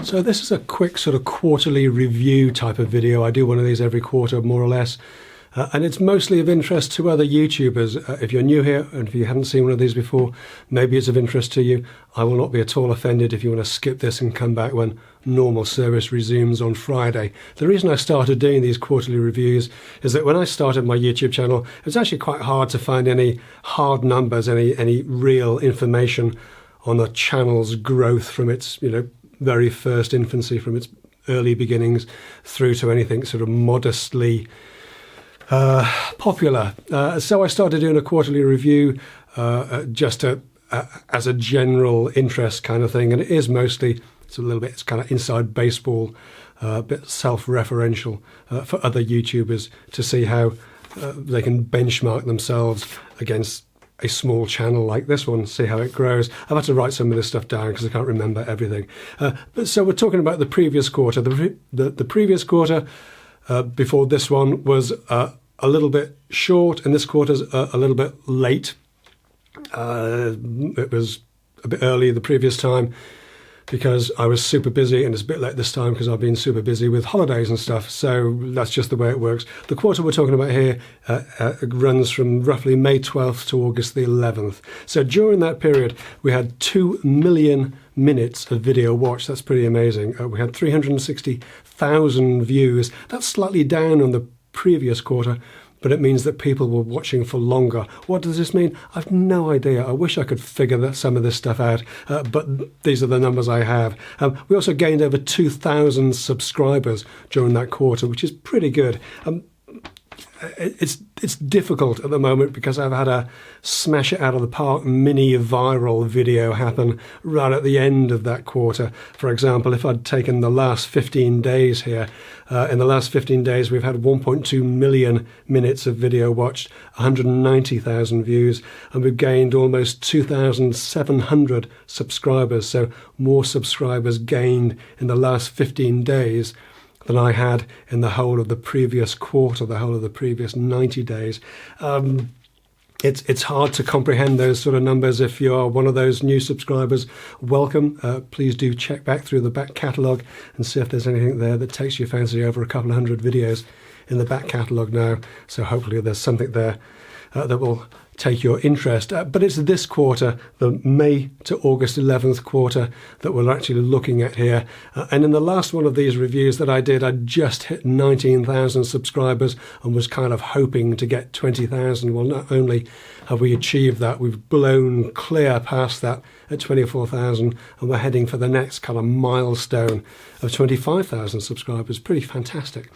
So this is a quick sort of quarterly review type of video. I do one of these every quarter, more or less. And it's mostly of interest to other YouTubers. If you're new here and if you haven't seen one of these before, maybe it's of interest to you. I will not be at all offended if you want to skip this and come back when normal service resumes on Friday. The reason I started doing these quarterly reviews is that when I started my YouTube channel, it was actually quite hard to find any hard numbers, any real information on the channel's growth from its, very first infancy, from its early beginnings through to anything sort of modestly popular. So I started doing a quarterly review just as a general interest kind of thing, and it is mostly, it's kind of inside baseball, a bit self-referential for other YouTubers to see how they can benchmark themselves against a small channel like this one, see how it grows. I've had to write some of this stuff down because I can't remember everything. So we're talking about the previous quarter. The previous quarter before this one was a little bit short, and this quarter's a little bit late. It was a bit early the previous time because I was super busy, and it's a bit late this time because I've been super busy with holidays and stuff. So that's just the way it works. The quarter we're talking about here runs from roughly May 12th to August the 11th. So during that period, we had 2 million minutes of video watched. That's pretty amazing. We had 360,000 views. That's slightly down on the previous quarter, but it means that people were watching for longer. What does this mean? I've no idea. I wish I could figure some of this stuff out, but these are the numbers I have. We also gained over 2,000 subscribers during that quarter, which is pretty good. It's difficult at the moment because I've had a smash it out of the park mini viral video happen right at the end of that quarter. For example, if I'd taken the last 15 days here, in the last 15 days we've had 1.2 million minutes of video watched, 190,000 views, and we've gained almost 2,700 subscribers. So more subscribers gained in the last 15 days than I had in the whole of the previous quarter, the whole of the previous 90 days. It's hard to comprehend those sort of numbers. If you are one of those new subscribers, welcome. Please do check back through the back catalogue and see if there's anything there that takes your fancy over a couple of hundred videos in the back catalogue now. So hopefully there's something there that will take your interest. But it's this quarter, the May to August 11th quarter, that we're actually looking at here. And in the last one of these reviews that I did, I just hit 19,000 subscribers and was kind of hoping to get 20,000. Well, not only have we achieved that, we've blown clear past that at 24,000, and we're heading for the next kind of milestone of 25,000 subscribers. Pretty fantastic.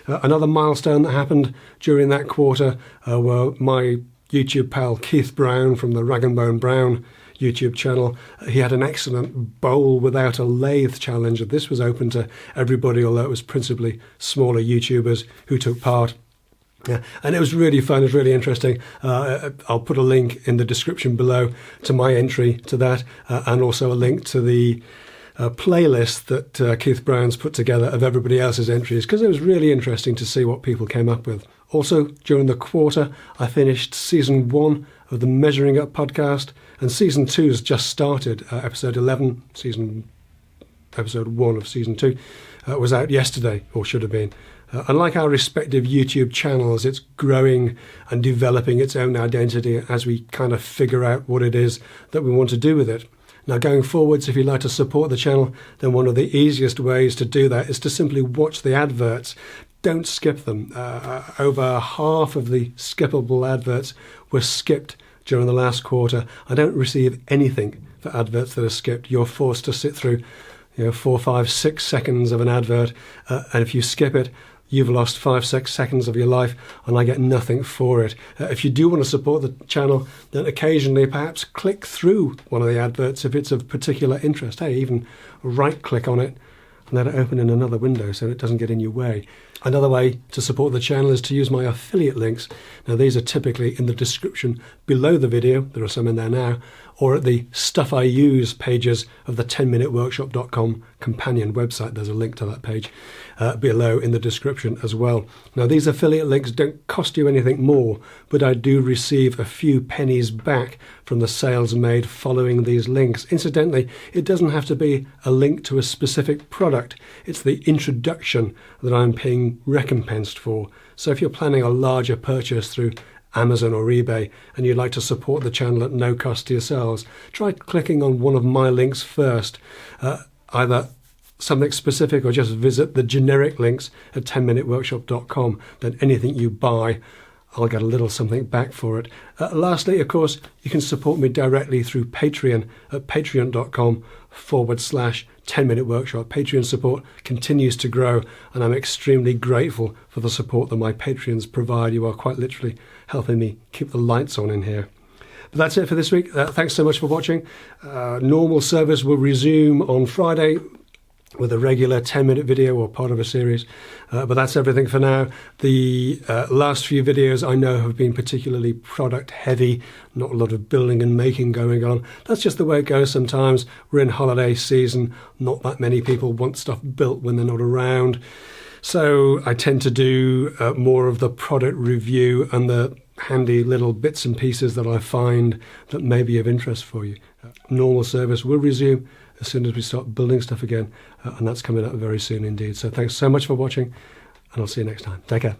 Another milestone that happened during that quarter were my YouTube pal Keith Brown from the Rag and Bone Brown YouTube channel. He had an excellent bowl without a lathe challenge, and this was open to everybody, although it was principally smaller YouTubers who took part. Yeah, and it was really fun. It was really interesting. I'll put a link in the description below to my entry to that, and also a link to the playlist that Keith Brown's put together of everybody else's entries, because it was really interesting to see what people came up with. Also, during the quarter, I finished season 1 of the Measuring Up podcast, and season 2 has just started. Episode 11, episode 1 of season 2 was out yesterday, or should have been. Unlike our respective YouTube channels, it's growing and developing its own identity as we kind of figure out what it is that we want to do with it. Now, going forwards, if you'd like to support the channel, then one of the easiest ways to do that is to simply watch the adverts. Don't skip them. Over half of the skippable adverts were skipped during the last quarter. I don't receive anything for adverts that are skipped. You're forced to sit through 4, 5, 6 seconds of an advert, and if you skip it, you've lost 5, 6 seconds of your life, and I get nothing for it. If you do want to support the channel, then occasionally perhaps click through one of the adverts if it's of particular interest. Hey, even right-click on it and let it open in another window so it doesn't get in your way. Another way to support the channel is to use my affiliate links. Now, these are typically in the description below the video. There are some in there now. or at the Stuff I Use pages of the 10minuteworkshop.com companion website. There's a link to that page below in the description as well. Now, these affiliate links don't cost you anything more, but I do receive a few pennies back from the sales made following these links. Incidentally, it doesn't have to be a link to a specific product. It's the introduction that I'm being recompensed for. So if you're planning a larger purchase through Amazon or eBay and you'd like to support the channel at no cost to yourselves, try clicking on one of my links first, either something specific or just visit the generic links at 10minuteworkshop.com. Then anything you buy, I'll get a little something back for it. Lastly, of course, you can support me directly through Patreon at patreon.com/10minuteworkshop. Patreon support continues to grow, and I'm extremely grateful for the support that my Patreons provide. You are quite literally helping me keep the lights on in here. But that's it for this week. Thanks so much for watching. Normal service will resume on Friday with a regular 10-minute video or part of a series. But that's everything for now. The last few videos I know have been particularly product heavy, not a lot of building and making going on. That's just the way it goes sometimes. We're in holiday season. Not that many people want stuff built when they're not around. So I tend to do more of the product review and the handy little bits and pieces that I find that may be of interest for you. Normal service will resume as soon as we start building stuff again, and that's coming up very soon indeed. So thanks so much for watching, and I'll see you next time. Take care.